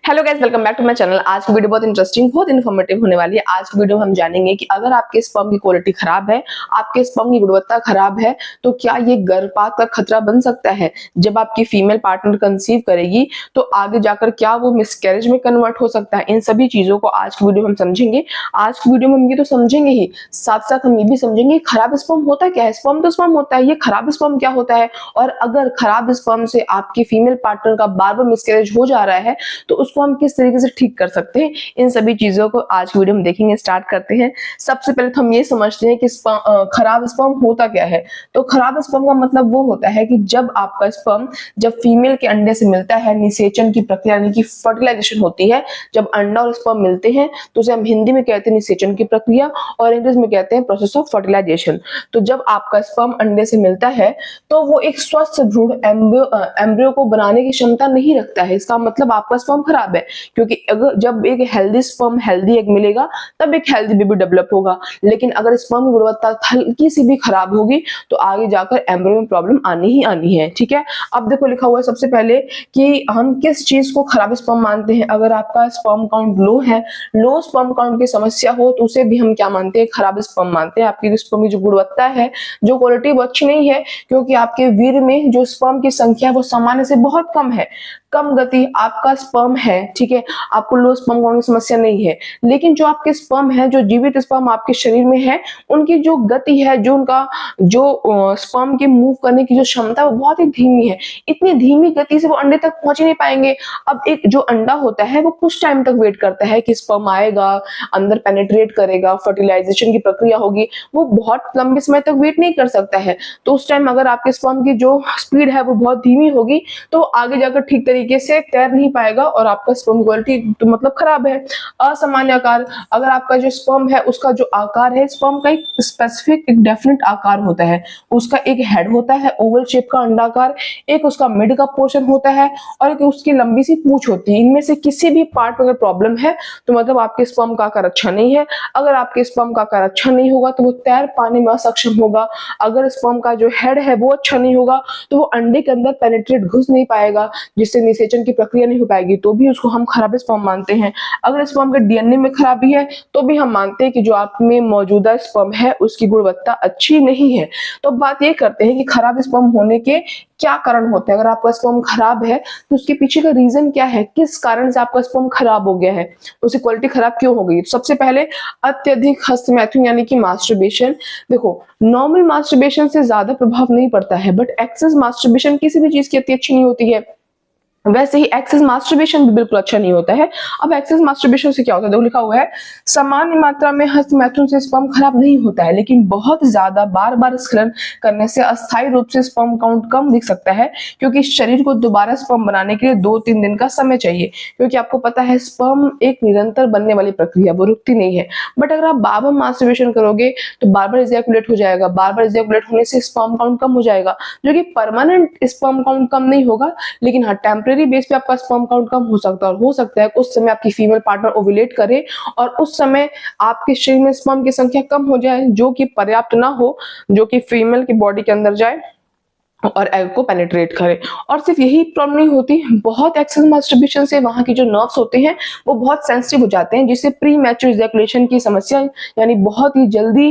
Hello guys, welcome back to my channel. आज की video बहुत इंटरेस्टिंग, बहुत इन्फॉर्मेटिव होने वाली है। आज की वीडियो में हम जानेंगे कि अगर आपके स्पर्म की क्वालिटी खराब है, आपके स्पर्म की गुणवत्ता खराब है, तो क्या ये गर्भपात का खतरा बन सकता है। जब आपकी फीमेल पार्टनर कंसीव करेगी तो आगे जाकर क्या वो मिसकैरेज में कन्वर्ट हो सकता है। इन सभी चीजों को आज की वीडियो में हम समझेंगे। आज की वीडियो में हम ये तो समझेंगे ही, साथ साथ हम ये भी समझेंगे खराब स्पर्म होता क्या है। स्पर्म तो स्पर्म होता है, ये खराब स्पर्म क्या होता है, और अगर खराब स्पर्म से आपकी फीमेल पार्टनर का बार बार मिसकैरेज हो जा रहा है तो उसको हम किस तरीके से ठीक कर सकते हैं। इन सभी चीजों को आज वीडियो में देखेंगे। स्टार्ट करते हैं। सबसे पहले तो हम ये समझते हैं कि खराब स्पर्म होता क्या है। तो खराब स्पर्म का मतलब वो होता है कि जब आपका स्पर्म जब फीमेल के अंडे से मिलता है, निषेचन की प्रक्रिया यानी कि फर्टिलाइजेशन होती है। जब अंडा और स्पर्म मिलते हैं तो उसे हम हिंदी में कहते हैं निषेचन की प्रक्रिया और इंग्लिश में कहते हैं प्रोसेस ऑफ फर्टिलाइजेशन। तो जब आपका स्पर्म अंडे से मिलता है तो वो एक स्वस्थ भ्रूण एम्ब्रियो को बनाने की क्षमता नहीं रखता है। इसका मतलब आपका स्पर्म खराब है, क्योंकि अगर जब एक हेल्दी स्पर्म हेल्दी एग मिलेगा तब एक हेल्दी बेबी डेवलप होगा। लेकिन अगर स्पर्म की गुणवत्ता हल्की सी भी खराब होगी तो आगे जाकर एम्ब्रियो में प्रॉब्लम आनी ही आनी है। ठीक है, अब देखो लिखा हुआ है सबसे पहले कि हम किस चीज को खराब स्पर्म मानते हैं। अगर आपका स्पर्म काउंट लो है, लो स्पर्म काउंट की समस्या हो तो उसे भी हम क्या मानते हैं, खराब स्पर्म मानते हैं। आपकी स्पर्म की जो गुणवत्ता है, जो क्वालिटी वो अच्छी नहीं है, क्योंकि आपके वीर्य में जो स्पर्म की संख्या है वो सामान्य से बहुत कम है, कम गति आपका स्पर्म है। ठीक है, आपको लो स्पर्म काउंट की समस्या नहीं है, लेकिन जो आपके स्पर्म है, जो जीवित स्पर्म आपके शरीर में है, उनकी जो गति है, जो उनका जो स्पर्म के मूव करने की जो क्षमता है वो बहुत ही धीमी है। इतनी धीमी गति से वो अंडे तक पहुंच ही नहीं पाएंगे। अब एक जो अंडा होता है वो कुछ टाइम तक वेट करता है कि स्पर्म आएगा, अंदर पेनिट्रेट करेगा, फर्टिलाइजेशन की प्रक्रिया होगी। वो बहुत लंबे समय तक वेट नहीं कर सकता है। तो उस टाइम अगर आपके स्पर्म की जो स्पीड है वो बहुत धीमी होगी तो आगे जाकर ठीक तरीके से तैर नहीं पाएगा और आपका स्पर्म क्वालिटी तो मतलब खराब है। असामान्य आकार, अगर आपका जो स्पर्म है उसका जो आकार है, स्पर्म का एक स्पेसिफिक एक डेफिनेट आकार होता है। उसका एक हेड होता है ओवल शेप का अंडाकार, एक उसका मिड का पोर्शन होता है और एक उसकी लंबी सी पूंछ होती है। इनमें से किसी भी पार्ट में अगर प्रॉब्लम है तो मतलब आपके स्पर्म का आकार अच्छा नहीं है। अगर आपके स्पर्म का आकार अच्छा नहीं होगा तो वो तैर पाने में असक्षम होगा। अगर स्पर्म का जो हेड है वो अच्छा नहीं होगा तो वो अंडे के अंदर पेनिट्रेट घुस नहीं पाएगा, जिससे निषेचन की प्रक्रिया नहीं हो पाएगी, तो भी उसको हम खराब स्पर्म मानते हैं। अगर स्पर्म के डीएनए में खराबी है तो भी हम मानते हैं कि जो आप में मौजूदा स्पर्म है उसकी गुणवत्ता अच्छी नहीं है। तो बात ये करते हैं कि खराब स्पर्म होने के क्या कारण होते हैं। अगर आपका स्पर्म खराब है तो उसके पीछे का रीजन क्या है, किस कारण से आपका स्पर्म खराब हो गया है, उसकी क्वालिटी खराब क्यों हो गई। सबसे पहले अत्यधिक हस्तमैथुन यानी कि मास्टरबेशन। देखो, नॉर्मल मास्टरबेशन से ज्यादा प्रभाव नहीं पड़ता है, बट एक्सेस मास्टरबेशन किसी भी चीज की इतनी अच्छी नहीं होती है। वैसे ही एक्सेस मास्टरबेशन भी बिल्कुल अच्छा नहीं होता है। अब एक्सेस मास्टरबेशन से क्या होता है, देखो लिखा हुआ है सामान्य मात्रा में हस्तमैथुन से स्पर्म खराब नहीं होता है, लेकिन बहुत ज्यादा बार बार स्खलन करने से अस्थायी रूप से स्पर्म काउंट कम दिख सकता है, क्योंकि शरीर को दोबारा स्पर्म बनाने के लिए 2-3 दिन का समय चाहिए। क्योंकि आपको पता है स्पर्म एक निरंतर बनने वाली प्रक्रिया, वो रुकती नहीं है। बट अगर आप बार बार मास्टरबेशन करोगे तो बार बार इजैकुलेट हो जाएगा, बार बार इजैकुलेट होने से स्पर्म काउंट कम हो जाएगा, जो कि परमानेंट स्पर्म काउंट कम नहीं होगा, लेकिन हाँ टेम्परेरी बेस पे आपका स्पर्म काउंट कम हो सकता है। और हो सकता है उस समय आपकी फीमेल पार्टनर ओव्यूलेट करे और उस समय आपके शरीर में स्पर्म की संख्या कम हो जाए, जो कि पर्याप्त ना हो, जो कि फीमेल की बॉडी के अंदर जाए और एग को पेनिट्रेट करे। और सिर्फ यही प्रॉब्लम नहीं होती, बहुत एक्सेस मास्टरबेशन से वहां की जो नर्व्स होते हैं वो बहुत सेंसिटिव हो जाते हैं, जिससे प्री मैच्योर इजैकुलेशन की समस्या यानी बहुत ही जल्दी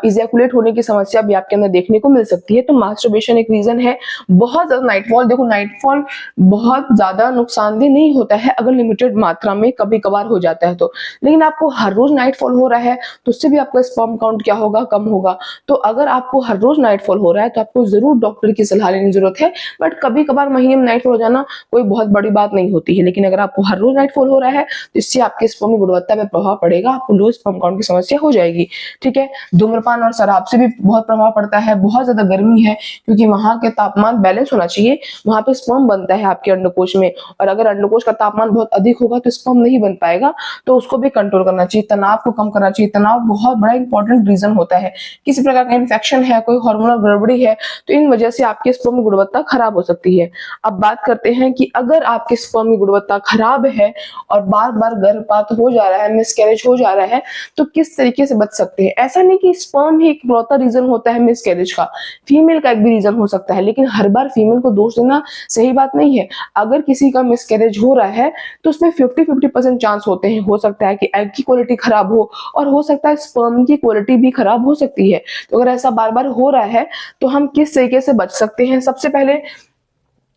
इजैकुलेट होने की समस्या भी आपके अंदर देखने को मिल सकती है। तो मास्टरबेशन एक रीजन है। बहुत ज्यादा नाइटफॉल, देखो नाइटफॉल बहुत ज्यादा नुकसानदेह नहीं होता है अगर लिमिटेड मात्रा में कभी कभार हो जाता है तो, लेकिन आपको हर रोज नाइटफॉल हो रहा है तो उससे भी आपका स्पर्म काउंट क्या होगा, कम होगा। तो अगर आपको हर रोज नाइटफॉल हो रहा है तो आपको जरूर डॉक्टर की सलाह लेने की जरूरत है। बट कभी कभार महीने में नाइटफॉल हो जाना कोई बहुत बड़ी बात नहीं होती है, लेकिन अगर आपको हर रोज नाइटफॉल हो रहा है तो इससे आपके स्पर्म की गुणवत्ता पे प्रभाव पड़ेगा, आपको लो स्पर्म काउंट की समस्या हो जाएगी। ठीक है, धूम्रपान और शराब से भी बहुत प्रभाव पड़ता है। बहुत ज्यादा गर्मी है, क्योंकि वहां के तापमान बैलेंस होना चाहिए, वहां पे स्पर्म बनता है आपके अंडकोश में, और अगर अंडकोश का तापमान बहुत अधिक होगा तो स्पर्म नहीं बन पाएगा। तो उसको भी कंट्रोल करना चाहिए, तनाव को कम करना चाहिए। तनाव बहुत बड़ा इंपॉर्टेंट रीजन होता है। किसी प्रकार का इन्फेक्शन है, कोई हार्मोनल गड़बड़ी है, तो इन वजह से आप आपके स्पर्म की गुणवत्ता खराब हो सकती है। अब बात करते हैं कि अगर आपके स्पर्म की गुणवत्ता खराब है और बार बार गर्भपात हो जा रहा है, मिसकैरेज हो जा रहा है, तो किस तरीके से बच सकते हैं। ऐसा नहीं कि स्पर्म ही एक इकलौता रीजन होता है मिसकैरेज का, फीमेल का एक भी रीजन हो सकता है, लेकिन हर बार फीमेल को दोष देना सही बात नहीं है। अगर किसी का मिसकैरेज हो रहा है तो उसमें 50-50% चांस होते हैं, हो सकता है कि एग की क्वालिटी खराब हो और हो सकता है स्पर्म की क्वालिटी भी खराब हो सकती है। तो अगर ऐसा बार बार हो रहा है तो हम किस तरीके से बच सकते हैं। सबसे पहले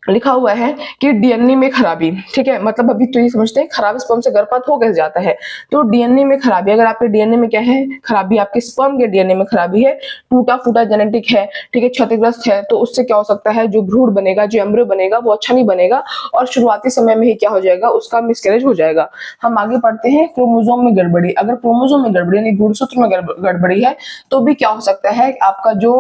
लिखा हुआ है कि डीएनए में खराबी, ठीक है, मतलब अभी तो ये समझते हैं खराब स्पर्म से गर्भपात हो कैसे जाता है। तो डीएनए में खराबी, अगर आपके डीएनए में क्या है खराबी, आपके स्पर्म के डीएनए में खराबी है, टूटा फूटा जेनेटिक है, ठीक है, क्षतिग्रस्त है, तो उससे क्या हो सकता है, जो भ्रूण बनेगा, जो एम्ब्रियो बनेगा वो अच्छा नहीं बनेगा और शुरुआती समय में ही क्या हो जाएगा, उसका मिसकैरेज हो जाएगा। हम आगे पढ़ते हैं क्रोमोसोम में गड़बड़ी। अगर क्रोमोसोम में गड़बड़ी यानी गुणसूत्र में गड़बड़ी है तो भी क्या हो सकता है, आपका जो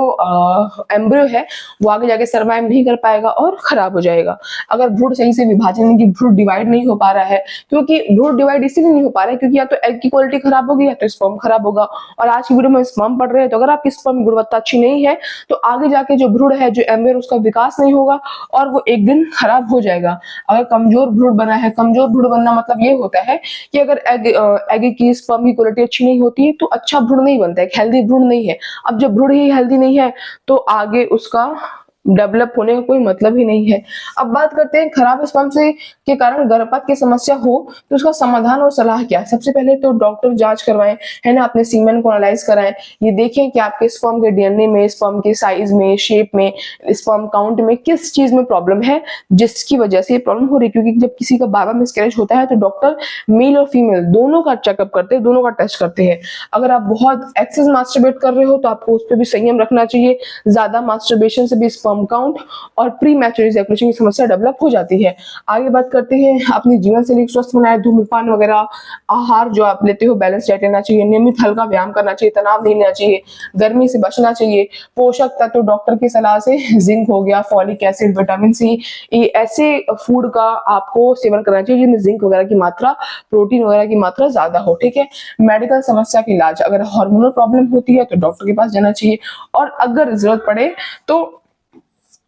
एम्ब्रियो है वो आगे जाके सर्वाइव नहीं कर पाएगा और खराब हो जाएगा। अगर भ्रूण सही से विभाजन यानी कि भ्रूण डिवाइड नहीं हो पा रहा है, क्योंकि भ्रूण डिवाइड इसीलिए नहीं हो पा रहा है क्योंकि या तो एग की क्वालिटी खराब होगी या तो स्पर्म खराब होगा। और आज की वीडियो में स्पर्म पढ़ रहे हैं तो अगर आपकी स्पर्म की गुणवत्ता अच्छी नहीं है तो आगे जाके जो भ्रूण है, जो एम्ब्रियो, उसका विकास नहीं होगा और वो एक दिन खराब हो जाएगा। अगर कमजोर भ्रूण बना है, कमजोर भ्रूण बनना मतलब ये होता है कि अगर एग की स्पर्म की क्वालिटी अच्छी नहीं होती है तो अच्छा भ्रूण नहीं बनता है, हेल्दी भ्रूण नहीं है। अब जब भ्रूण ही हेल्दी नहीं है तो आगे उसका डेवलप होने का कोई मतलब ही नहीं है। अब बात करते हैं खराब स्पर्म से के कारण गर्भपात की समस्या हो तो उसका समाधान और सलाह क्या है। सबसे पहले तो डॉक्टर जांच करवाएं, है ना, अपने सीमेन को एनालाइज कराएं, ये देखें कि आपके स्पर्म के डीएनए में, स्पर्म के साइज में, शेप में, स्पर्म काउंट में किस चीज में प्रॉब्लम है जिसकी वजह से ये प्रॉब्लम हो रही है। क्योंकि जब किसी का बार बार मिसकैरेज होता है तो डॉक्टर मेल और फीमेल दोनों का चेकअप करते हैं, दोनों का टेस्ट करते हैं। अगर आप बहुत एक्सेस मास्टरबेट कर रहे हो तो आपको उस पर भी संयम रखना चाहिए। ज्यादा मास्टरबेशन से भी स्पर्म काउंट और प्री मैच्योर इजैकुलेशन की समस्या डेवलप हो जाती है। आगे बात करते हैं अपनी जीवन शैली स्वस्थ बनाए, धूम्रपान वगैरह, आहार जो आप लेते हो बैलेंस डाइट लेना चाहिए, नियमित हल्का व्यायाम करना चाहिए, तनाव नहीं लेना चाहिए, गर्मी से बचना चाहिए, पोषक तत्व डॉक्टर की सलाह से जिंक हो गया, फॉलिक एसिड, विटामिन सी, ये ऐसे फूड का आपको सेवन करना चाहिए जिनमें जिंक वगैरह की मात्रा, प्रोटीन वगैरह की मात्रा ज्यादा हो, ठीक है। मेडिकल समस्या का इलाज, अगर हार्मोनल प्रॉब्लम होती है तो डॉक्टर के पास जाना चाहिए और अगर जरूरत पड़े तो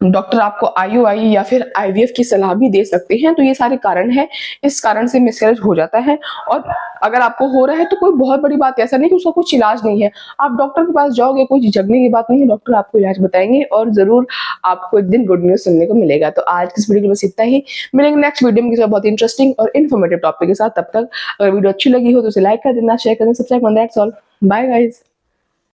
डॉक्टर आपको आईयूआई या फिर आईवीएफ की सलाह भी दे सकते हैं। तो ये सारे कारण हैं, इस कारण से मिसकैरेज हो जाता है। और अगर आपको हो रहा है तो कोई बहुत बड़ी बात ऐसा नहीं कि उसका कुछ इलाज नहीं है, आप डॉक्टर के पास जाओगे, कोई झिझकने की बात नहीं है, डॉक्टर आपको इलाज बताएंगे और जरूर आपको एक दिन गुड न्यूज सुनने को मिलेगा। तो आज की इस वीडियो में बस इतना ही, मिलेंगे नेक्स्ट वीडियो में किसी बहुत इंटरेस्टिंग और इन्फॉर्मेटिव टॉपिक के साथ। तब तक अगर वीडियो अच्छी लगी हो तो उसे लाइक कर देना, शेयर करना, सब्सक्राइब करना। That's all, bye guys.